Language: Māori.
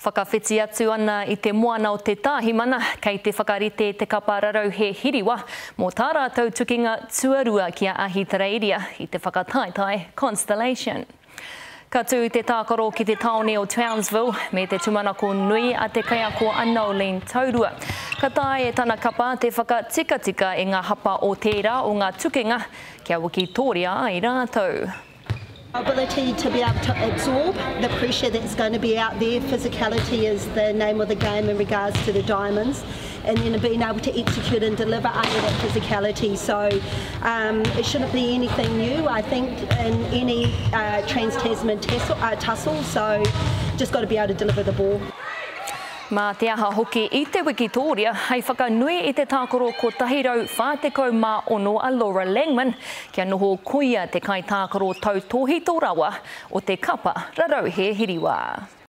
Whakawhiti atu ana I te moana o te tāhi mana kei te whakarite te kapa rarau he hiriwa mō tā rātou tukinga tuarua kia ahi tareiria I te whakataetai Constellation. Ka tū te tākaro ki te taone o Townsville me te tumanako nui a te kaiako Annolene Taurua. Ka tae e tana kapa te whakatikatika e ngā hapa o tērā o ngā tukinga kia wiki tōria ai rātou. Ability to be able to absorb the pressure that's going to be out there. Physicality is the name of the game in regards to the diamonds, and then being able to execute and deliver under that physicality. So it shouldn't be anything new, I think, in any trans-Tasman tussle. So just got to be able to deliver the ball. Mā te aha hoki I te Wikitoria, hei whakanui I te tākoro ko tahirau whātekau mā ono a Laura Langman, kia noho kuia te kai tākoro tau tohi tō rawa o te kapa rarau he hiriwa.